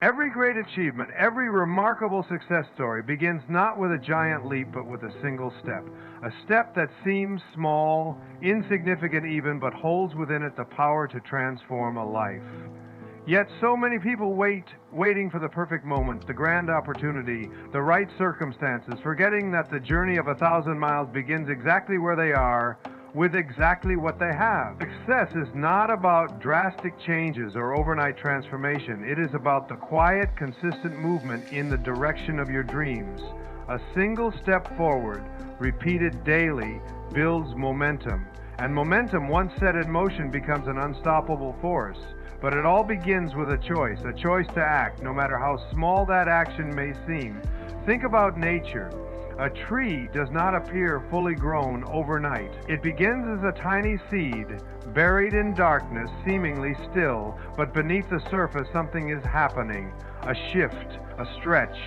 Every great achievement, every remarkable success story begins not with a giant leap, but with a single step. A step that seems small, insignificant even, but holds within it the power to transform a life. Yet so many people waiting for the perfect moment, the grand opportunity, the right circumstances, forgetting that the journey of 1,000 miles begins exactly where they are, with exactly what they have. Success is not about drastic changes or overnight transformation. It is about the quiet, consistent movement in the direction of your dreams. A single step forward, repeated daily, builds momentum. And momentum, once set in motion, becomes an unstoppable force. But it all begins with a choice to act, no matter how small that action may seem. Think about nature. A tree does not appear fully grown overnight. It begins as a tiny seed, buried in darkness, seemingly still, but beneath the surface something is happening. A shift, a stretch,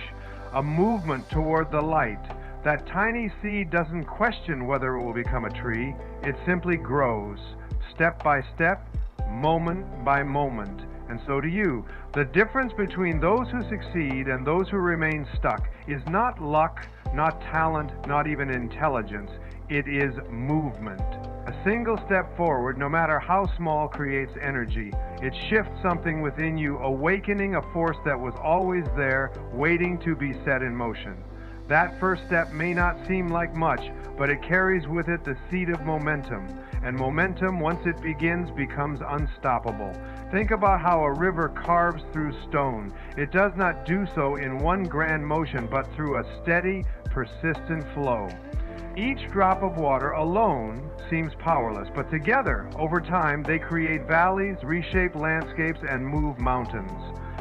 a movement toward the light. That tiny seed doesn't question whether it will become a tree. It simply grows, step by step, moment by moment. And so do you. The difference between those who succeed and those who remain stuck is not luck, not talent, not even intelligence. It is movement. A single step forward, no matter how small, creates energy. It shifts something within you, awakening a force that was always there, waiting to be set in motion. That first step may not seem like much, but it carries with it the seed of momentum. And momentum, once it begins, becomes unstoppable. Think about how a river carves through stone. It does not do so in one grand motion, but through a steady, persistent flow. Each drop of water alone seems powerless, but together, over time, they create valleys, reshape landscapes, and move mountains.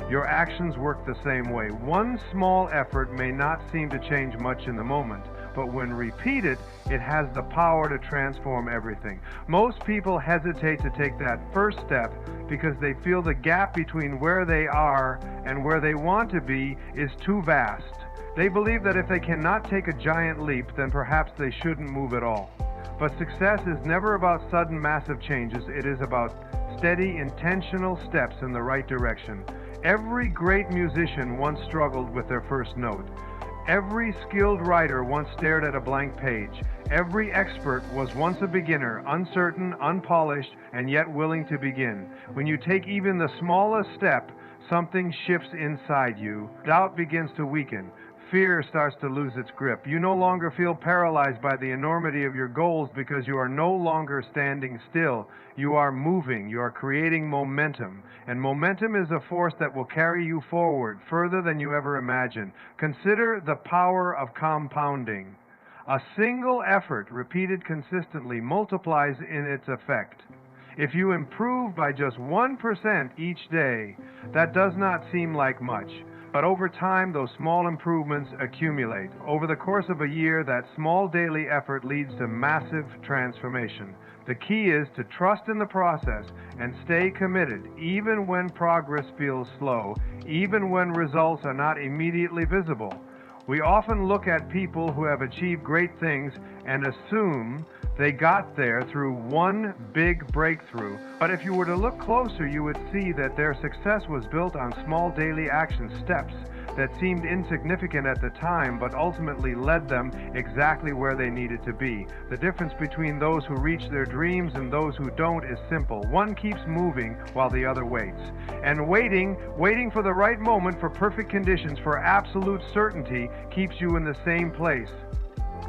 Your actions work the same way. One small effort may not seem to change much in the moment, but when repeated, it has the power to transform everything. Most people hesitate to take that first step because they feel the gap between where they are and where they want to be is too vast. They believe that if they cannot take a giant leap, then perhaps they shouldn't move at all. But success is never about sudden massive changes. It is about steady, intentional steps in the right direction. Every great musician once struggled with their first note. Every skilled writer once stared at a blank page. Every expert was once a beginner, uncertain, unpolished, and yet willing to begin. When you take even the smallest step, something shifts inside you. Doubt begins to weaken. Fear starts to lose its grip. You no longer feel paralyzed by the enormity of your goals because you are no longer standing still. You are moving. You are creating momentum. And momentum is a force that will carry you forward further than you ever imagined. Consider the power of compounding. A single effort repeated consistently multiplies in its effect. If you improve by just 1% each day, that does not seem like much. But over time, those small improvements accumulate. Over the course of a year, that small daily effort leads to massive transformation. The key is to trust in the process and stay committed, even when progress feels slow, even when results are not immediately visible. We often look at people who have achieved great things and assume they got there through one big breakthrough. But if you were to look closer, you would see that their success was built on small daily action steps that seemed insignificant at the time, but ultimately led them exactly where they needed to be. The difference between those who reach their dreams and those who don't is simple. One keeps moving while the other waits. And waiting for the right moment, for perfect conditions, for absolute certainty, keeps you in the same place.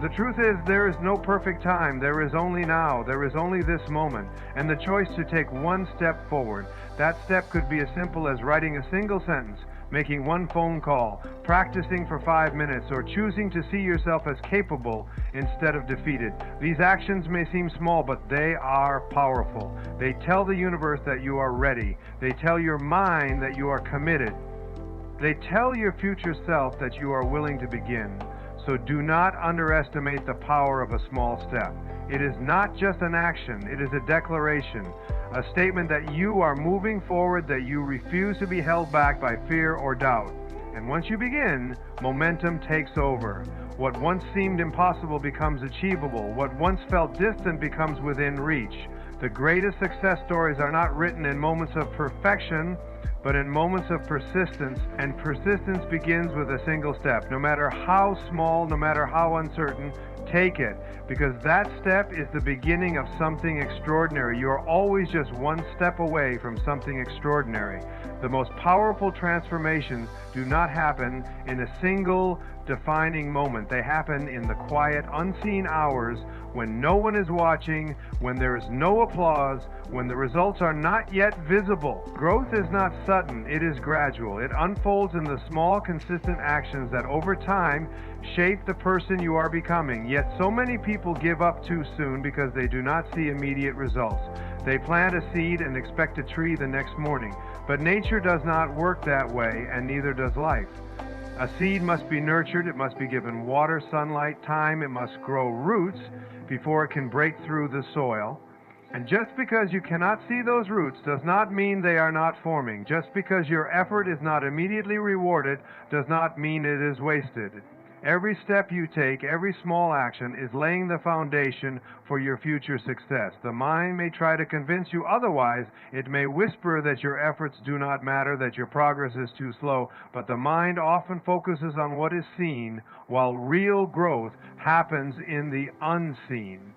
The truth is, there is no perfect time. There is only now. There is only this moment. And the choice to take one step forward. That step could be as simple as writing a single sentence, making one phone call, practicing for 5 minutes, or choosing to see yourself as capable instead of defeated. These actions may seem small, but they are powerful. They tell the universe that you are ready. They tell your mind that you are committed. They tell your future self that you are willing to begin. So do not underestimate the power of a small step. It is not just an action, it is a declaration, a statement that you are moving forward, that you refuse to be held back by fear or doubt. And once you begin, momentum takes over. What once seemed impossible becomes achievable. What once felt distant becomes within reach. The greatest success stories are not written in moments of perfection, but in moments of persistence, and persistence begins with a single step. No matter how small, no matter how uncertain, take it, because that step is the beginning of something extraordinary. You are always just one step away from something extraordinary. The most powerful transformations do not happen in a single defining moment. They happen in the quiet, unseen hours when no one is watching, when there is no applause, when the results are not yet visible. Growth is not sudden, it is gradual. It unfolds in the small, consistent actions that over time shape the person you are becoming. Yet so many people give up too soon because they do not see immediate results. They plant a seed and expect a tree the next morning. But nature does not work that way, and neither does life. A seed must be nurtured, it must be given water, sunlight, time, it must grow roots before it can break through the soil. And just because you cannot see those roots does not mean they are not forming. Just because your effort is not immediately rewarded does not mean it is wasted. Every step you take, every small action is laying the foundation for your future success. The mind may try to convince you otherwise. It may whisper that your efforts do not matter, that your progress is too slow, but the mind often focuses on what is seen, while real growth happens in the unseen.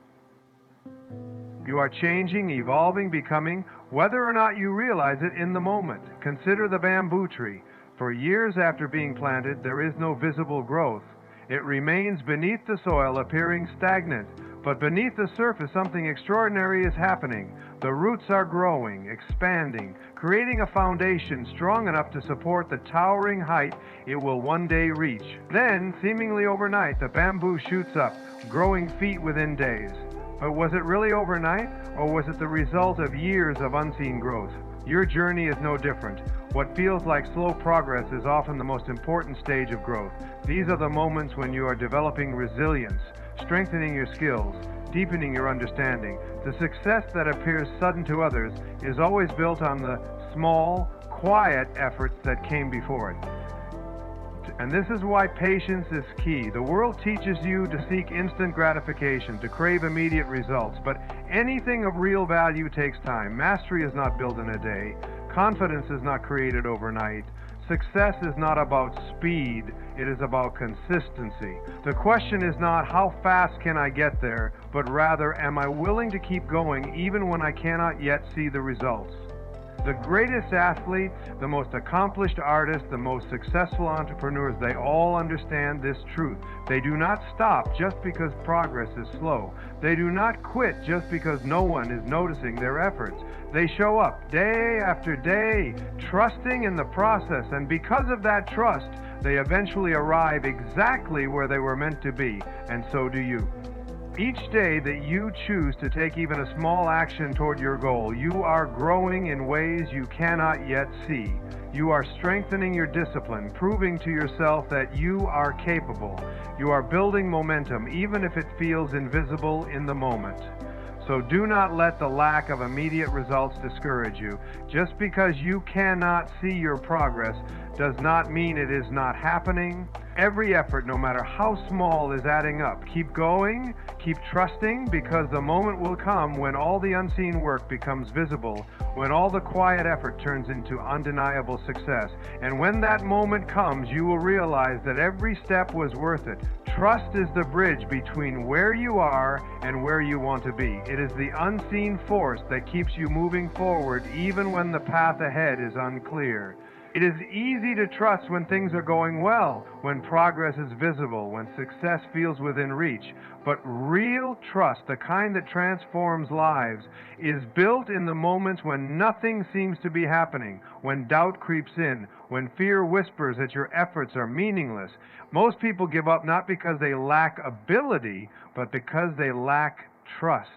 You are changing, evolving, becoming, whether or not you realize it in the moment. Consider the bamboo tree. For years after being planted, there is no visible growth. It remains beneath the soil, appearing stagnant. But beneath the surface, something extraordinary is happening. The roots are growing, expanding, creating a foundation strong enough to support the towering height it will one day reach. Then, seemingly overnight, the bamboo shoots up, growing feet within days. But was it really overnight, or was it the result of years of unseen growth? Your journey is no different. What feels like slow progress is often the most important stage of growth. These are the moments when you are developing resilience, strengthening your skills, deepening your understanding. The success that appears sudden to others is always built on the small, quiet efforts that came before it. And this is why patience is key. The world teaches you to seek instant gratification, to crave immediate results, but anything of real value takes time. Mastery is not built in a day. Confidence is not created overnight. Success is not about speed, it is about consistency. The question is not how fast can I get there, but rather am I willing to keep going even when I cannot yet see the results. The greatest athletes, the most accomplished artists, the most successful entrepreneurs, they all understand this truth. They do not stop just because progress is slow. They do not quit just because no one is noticing their efforts. They show up day after day, trusting in the process, and because of that trust, they eventually arrive exactly where they were meant to be, and so do you. Each day that you choose to take even a small action toward your goal, you are growing in ways you cannot yet see. You are strengthening your discipline, proving to yourself that you are capable. You are building momentum, even if it feels invisible in the moment. So do not let the lack of immediate results discourage you. Just because you cannot see your progress does not mean it is not happening. Every effort, no matter how small, is adding up. Keep going, keep trusting, because the moment will come when all the unseen work becomes visible, when all the quiet effort turns into undeniable success. And when that moment comes, you will realize that every step was worth it. Trust is the bridge between where you are and where you want to be. It is the unseen force that keeps you moving forward even when the path ahead is unclear. It is easy to trust when things are going well, when progress is visible, when success feels within reach. But real trust, the kind that transforms lives, is built in the moments when nothing seems to be happening, when doubt creeps in, when fear whispers that your efforts are meaningless. Most people give up not because they lack ability, but because they lack trust.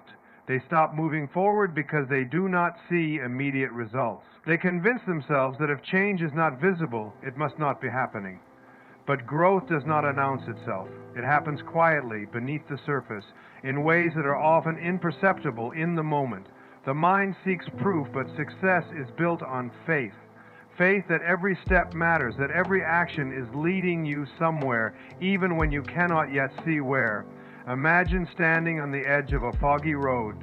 They stop moving forward because they do not see immediate results. They convince themselves that if change is not visible, it must not be happening. But growth does not announce itself. It happens quietly, beneath the surface, in ways that are often imperceptible in the moment. The mind seeks proof, but success is built on faith. Faith that every step matters, that every action is leading you somewhere, even when you cannot yet see where. Imagine standing on the edge of a foggy road.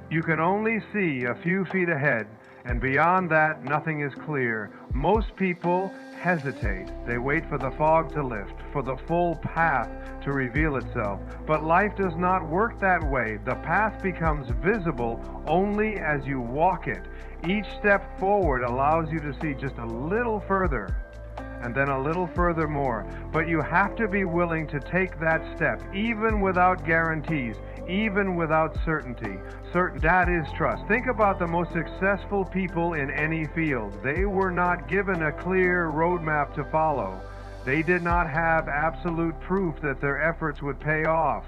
You can only see a few feet ahead, And beyond that, nothing is clear. Most people hesitate. They wait for the fog to lift, for the full path to reveal itself. But life does not work that way. The path becomes visible only as you walk it. Each step forward allows you to see just a little further, and then a little further more. But you have to be willing to take that step, even without guarantees, even without certainty. That is trust. Think about the most successful people in any field. They were not given a clear roadmap to follow. They did not have absolute proof that their efforts would pay off.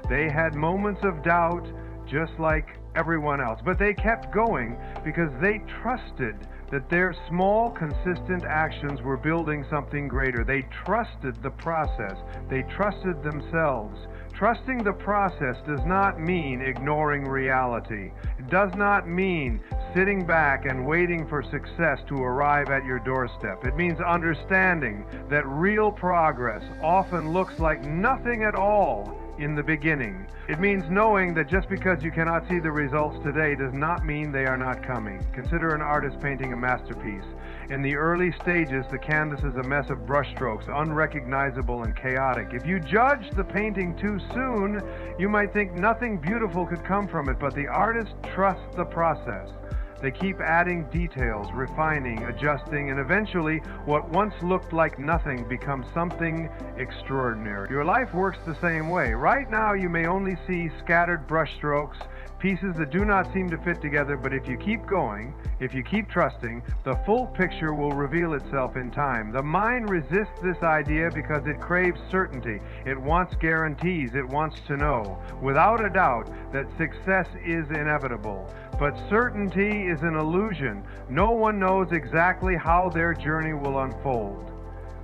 They had moments of doubt, just like everyone else. But they kept going because they trusted that their small, consistent actions were building something greater. They trusted the process. They trusted themselves. Trusting the process does not mean ignoring reality. It does not mean sitting back and waiting for success to arrive at your doorstep. It means understanding that real progress often looks like nothing at all in the beginning. It means knowing that just because you cannot see the results today does not mean they are not coming. Consider an artist painting a masterpiece. In the early stages, the canvas is a mess of brushstrokes, unrecognizable and chaotic. If you judge the painting too soon, you might think nothing beautiful could come from it, but the artist trusts the process. They keep adding details, refining, adjusting, and eventually what once looked like nothing becomes something extraordinary. Your life works the same way. Right now you may only see scattered brushstrokes, pieces that do not seem to fit together, but if you keep going, if you keep trusting, the full picture will reveal itself in time. The mind resists this idea because it craves certainty. It wants guarantees. It wants to know, without a doubt, that success is inevitable. But certainty is an illusion. No one knows exactly how their journey will unfold.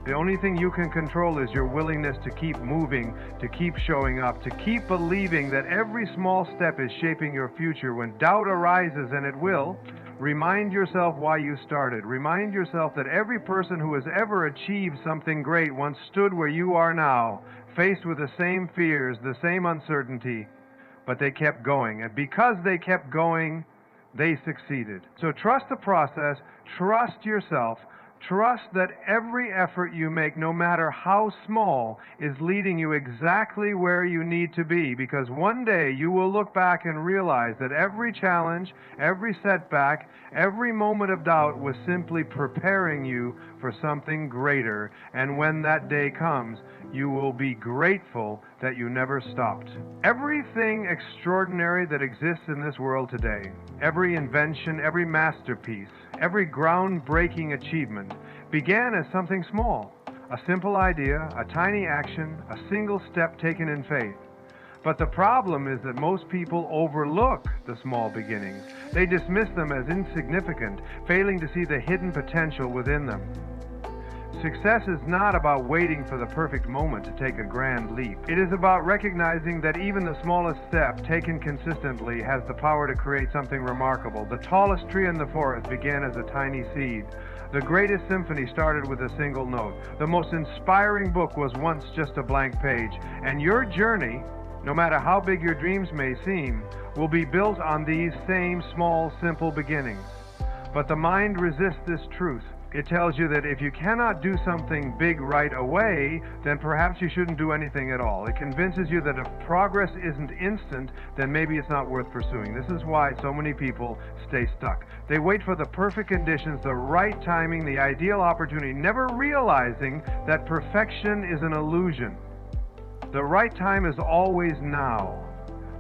The only thing you can control is your willingness to keep moving, to keep showing up, to keep believing that every small step is shaping your future. When doubt arises, and it will, remind yourself why you started. Remind yourself that every person who has ever achieved something great once stood where you are now, faced with the same fears, the same uncertainty, but they kept going. And because they kept going, they succeeded. So trust the process, trust yourself, trust that every effort you make, no matter how small, is leading you exactly where you need to be, because one day you will look back and realize that every challenge, every setback, every moment of doubt was simply preparing you for something greater. And when that day comes, you will be grateful that you never stopped. Everything extraordinary that exists in this world today, every invention, every masterpiece, every groundbreaking achievement began as something small, a simple idea, a tiny action, a single step taken in faith. But the problem is that most people overlook the small beginnings. They dismiss them as insignificant, failing to see the hidden potential within them. Success is not about waiting for the perfect moment to take a grand leap. It is about recognizing that even the smallest step taken consistently has the power to create something remarkable. The tallest tree in the forest began as a tiny seed. The greatest symphony started with a single note. The most inspiring book was once just a blank page. And your journey, no matter how big your dreams may seem, will be built on these same small, simple beginnings. But the mind resists this truth. It tells you that if you cannot do something big right away, then perhaps you shouldn't do anything at all. It convinces you that if progress isn't instant, then maybe it's not worth pursuing. This is why so many people stay stuck. They wait for the perfect conditions, the right timing, the ideal opportunity, never realizing that perfection is an illusion. The right time is always now.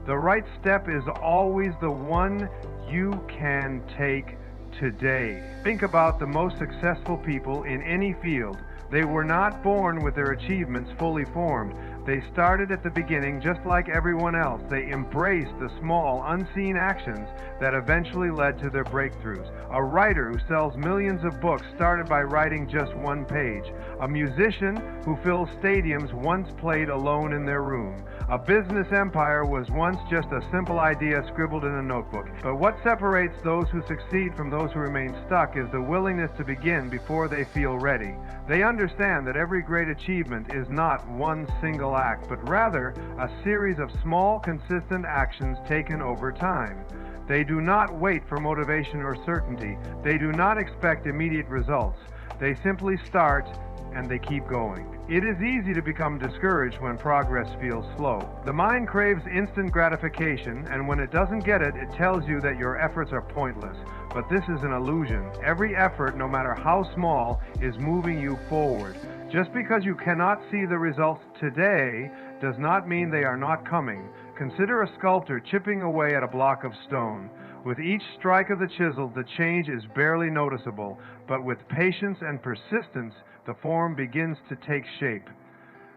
The right step is always the one you can take today. Think about the most successful people in any field. They were not born with their achievements fully formed. They started at the beginning just like everyone else. They embraced the small, unseen actions that eventually led to their breakthroughs. A writer who sells millions of books started by writing just one page. A musician who fills stadiums once played alone in their room. A business empire was once just a simple idea scribbled in a notebook. But what separates those who succeed from those who remain stuck is the willingness to begin before they feel ready. They understand that every great achievement is not one single act, but rather a series of small, consistent actions taken over time. They do not wait for motivation or certainty. They do not expect immediate results. They simply start and they keep going. It is easy to become discouraged when progress feels slow. The mind craves instant gratification, and when it doesn't get it, it tells you that your efforts are pointless. But this is an illusion. Every effort, no matter how small, is moving you forward. Just because you cannot see the results today does not mean they are not coming. Consider a sculptor chipping away at a block of stone. With each strike of the chisel, the change is barely noticeable, but with patience and persistence, the form begins to take shape.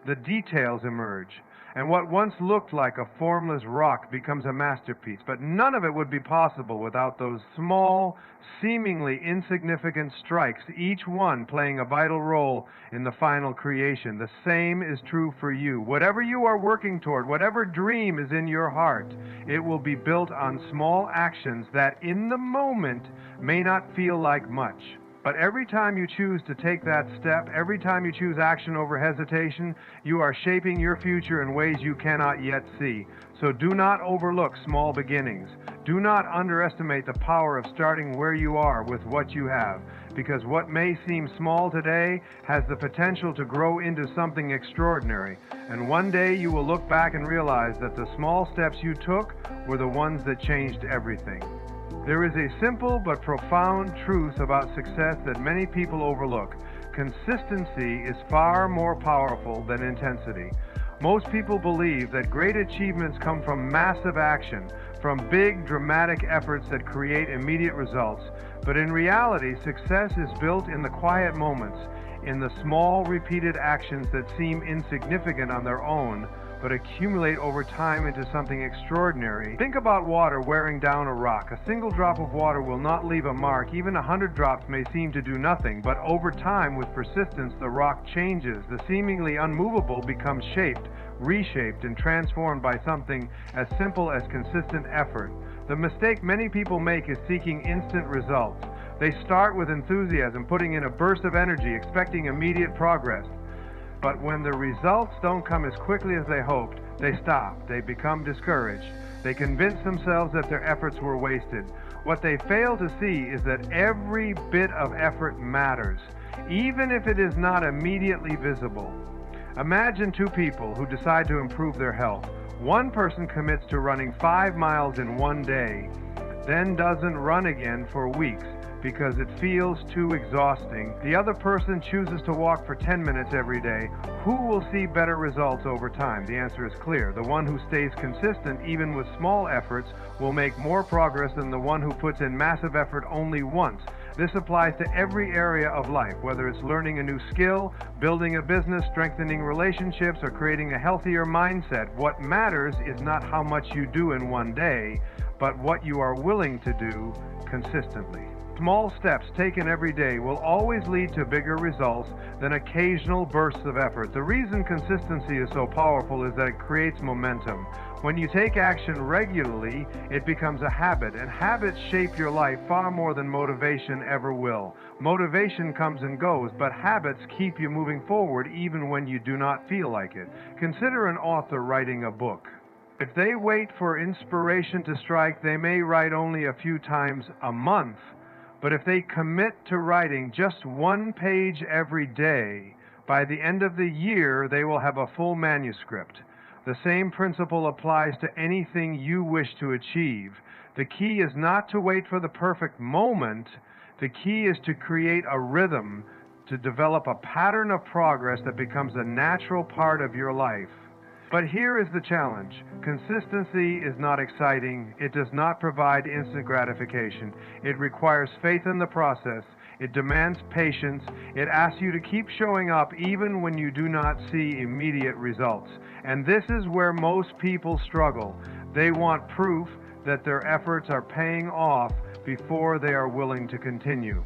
The details emerge, and what once looked like a formless rock becomes a masterpiece. But none of it would be possible without those small, seemingly insignificant strikes, each one playing a vital role in the final creation. The same is true for you. Whatever you are working toward, whatever dream is in your heart, it will be built on small actions that in the moment may not feel like much. But every time you choose to take that step, every time you choose action over hesitation, you are shaping your future in ways you cannot yet see. So do not overlook small beginnings. Do not underestimate the power of starting where you are with what you have, because what may seem small today has the potential to grow into something extraordinary. And one day you will look back and realize that the small steps you took were the ones that changed everything. There is a simple but profound truth about success that many people overlook. Consistency is far more powerful than intensity. Most people believe that great achievements come from massive action, from big, dramatic efforts that create immediate results. But in reality, success is built in the quiet moments, in the small, repeated actions that seem insignificant on their own, but accumulate over time into something extraordinary. Think about water wearing down a rock. A single drop of water will not leave a mark. Even 100 drops may seem to do nothing, but over time, with persistence, the rock changes. The seemingly unmovable becomes shaped, reshaped, and transformed by something as simple as consistent effort. The mistake many people make is seeking instant results. They start with enthusiasm, putting in a burst of energy, expecting immediate progress. But when the results don't come as quickly as they hoped, they stop. They become discouraged. They convince themselves that their efforts were wasted. What they fail to see is that every bit of effort matters, even if it is not immediately visible. Imagine two people who decide to improve their health. One person commits to running 5 miles in one day, then doesn't run again for weeks because it feels too exhausting. The other person chooses to walk for 10 minutes every day. Who will see better results over time? The answer is clear. The one who stays consistent, even with small efforts, will make more progress than the one who puts in massive effort only once. This applies to every area of life, whether it's learning a new skill, building a business, strengthening relationships, or creating a healthier mindset. What matters is not how much you do in one day, but what you are willing to do consistently. Small steps taken every day will always lead to bigger results than occasional bursts of effort. The reason consistency is so powerful is that it creates momentum. When you take action regularly, it becomes a habit, and habits shape your life far more than motivation ever will. Motivation comes and goes, but habits keep you moving forward even when you do not feel like it. Consider an author writing a book. If they wait for inspiration to strike, they may write only a few times a month. But if they commit to writing just 1 page every day, by the end of the year, they will have a full manuscript. The same principle applies to anything you wish to achieve. The key is not to wait for the perfect moment. The key is to create a rhythm, to develop a pattern of progress that becomes a natural part of your life. But here is the challenge. Consistency is not exciting. It does not provide instant gratification. It requires faith in the process. It demands patience. It asks you to keep showing up even when you do not see immediate results. And this is where most people struggle. They want proof that their efforts are paying off before they are willing to continue.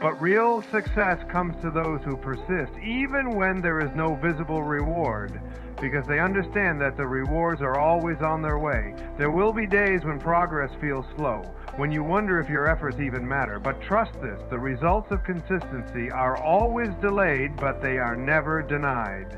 But real success comes to those who persist, even when there is no visible reward, because they understand that the rewards are always on their way. There will be days when progress feels slow, when you wonder if your efforts even matter. But trust this, the results of consistency are always delayed, but they are never denied.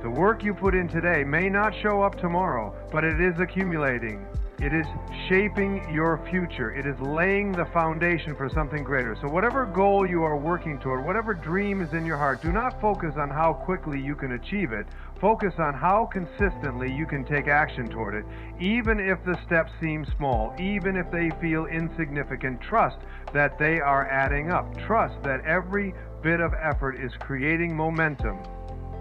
The work you put in today may not show up tomorrow, but it is accumulating. It is shaping your future. It is laying the foundation for something greater. So whatever goal you are working toward, whatever dream is in your heart, do not focus on how quickly you can achieve it. Focus on how consistently you can take action toward it. Even if the steps seem small, even if they feel insignificant, trust that they are adding up. Trust that every bit of effort is creating momentum.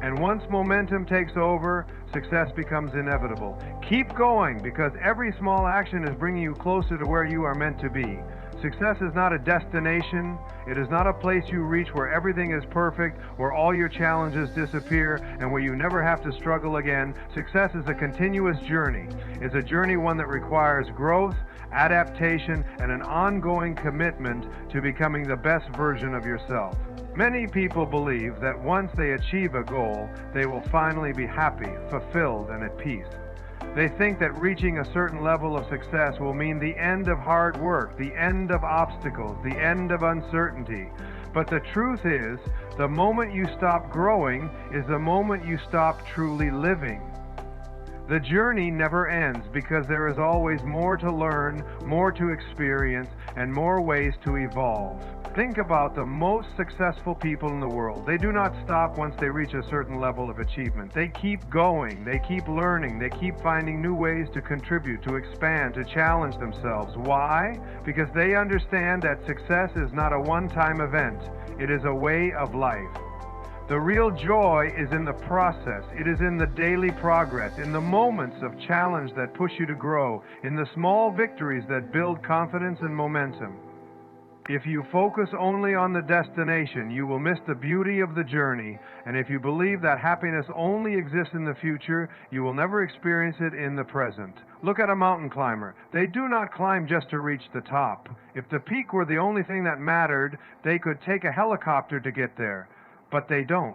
And once momentum takes over, success becomes inevitable. Keep going, because every small action is bringing you closer to where you are meant to be. Success is not a destination. It is not a place you reach where everything is perfect, where all your challenges disappear, and where you never have to struggle again. Success is a continuous journey. It's a journey, one that requires growth, adaptation, and an ongoing commitment to becoming the best version of yourself. Many people believe that once they achieve a goal, they will finally be happy, fulfilled, and at peace. They think that reaching a certain level of success will mean the end of hard work, the end of obstacles, the end of uncertainty. But the truth is, the moment you stop growing is the moment you stop truly living. The journey never ends, because there is always more to learn, more to experience, and more ways to evolve. Think about the most successful people in the world. They do not stop once they reach a certain level of achievement. They keep going, they keep learning, they keep finding new ways to contribute, to expand, to challenge themselves. Why? Because they understand that success is not a one-time event. It is a way of life. The real joy is in the process. It is in the daily progress, in the moments of challenge that push you to grow, in the small victories that build confidence and momentum. If you focus only on the destination, you will miss the beauty of the journey. And if you believe that happiness only exists in the future, you will never experience it in the present. Look at a mountain climber. They do not climb just to reach the top. If the peak were the only thing that mattered, they could take a helicopter to get there. But they don't.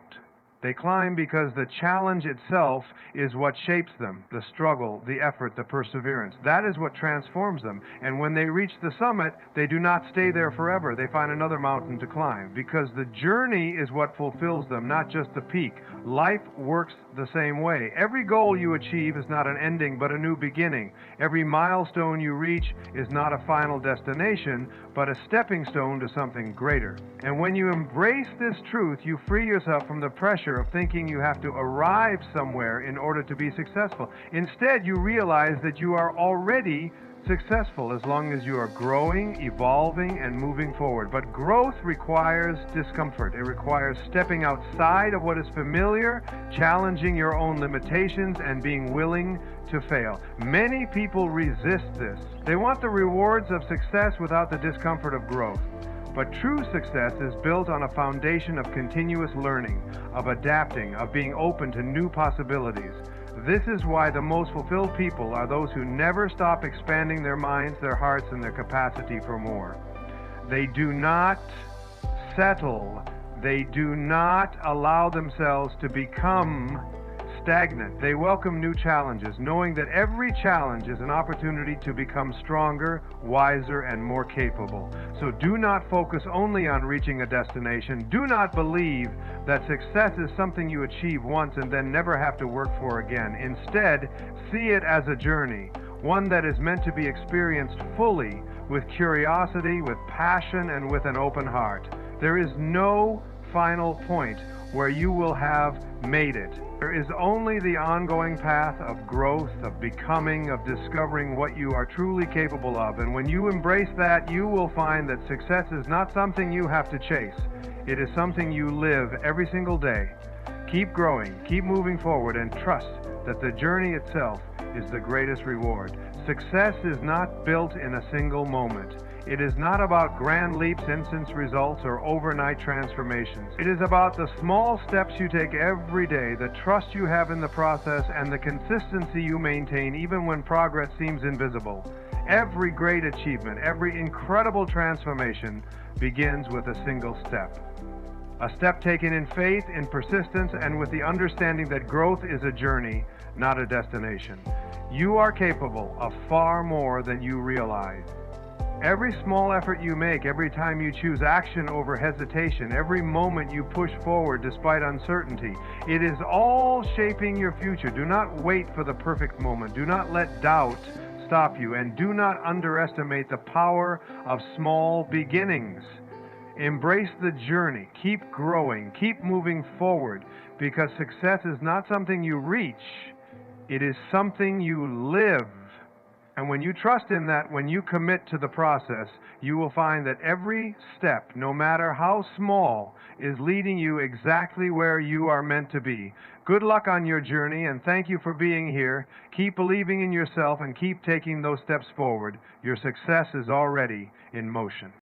They climb because the challenge itself is what shapes them, the struggle, the effort, the perseverance. That is what transforms them. And when they reach the summit, they do not stay there forever. They find another mountain to climb, because the journey is what fulfills them, not just the peak. Life works the same way. Every goal you achieve is not an ending, but a new beginning. Every milestone you reach is not a final destination, but a stepping stone to something greater. And when you embrace this truth, you free yourself from the pressure of thinking you have to arrive somewhere in order to be successful. Instead, you realize that you are already successful as long as you are growing, evolving, and moving forward. But growth requires discomfort. It requires stepping outside of what is familiar, challenging your own limitations, and being willing to fail. Many people resist this. They want the rewards of success without the discomfort of growth. But true success is built on a foundation of continuous learning, of adapting, of being open to new possibilities. This is why the most fulfilled people are those who never stop expanding their minds, their hearts, and their capacity for more. They do not settle. They do not allow themselves to become stagnant. They welcome new challenges, knowing that every challenge is an opportunity to become stronger, wiser, and more capable. So do not focus only on reaching a destination. Do not believe that success is something you achieve once and then never have to work for again. Instead, see it as a journey, one that is meant to be experienced fully, with curiosity, with passion, and with an open heart. There is no final point where you will have made it. There is only the ongoing path of growth, of becoming, of discovering what you are truly capable of. And when you embrace that, you will find that success is not something you have to chase. It is something you live every single day. Keep growing, keep moving forward, and trust that the journey itself is the greatest reward. Success is not built in a single moment. It is not about grand leaps, instant results, or overnight transformations. It is about the small steps you take every day, the trust you have in the process, and the consistency you maintain even when progress seems invisible. Every great achievement, every incredible transformation begins with a single step. A step taken in faith, in persistence, and with the understanding that growth is a journey, not a destination. You are capable of far more than you realize. Every small effort you make, every time you choose action over hesitation, every moment you push forward despite uncertainty, it is all shaping your future. Do not wait for the perfect moment. Do not let doubt stop you, and do not underestimate the power of small beginnings. Embrace the journey. Keep growing. Keep moving forward, because success is not something you reach. It is something you live. And when you trust in that, when you commit to the process, you will find that every step, no matter how small, is leading you exactly where you are meant to be. Good luck on your journey, and thank you for being here. Keep believing in yourself and keep taking those steps forward. Your success is already in motion.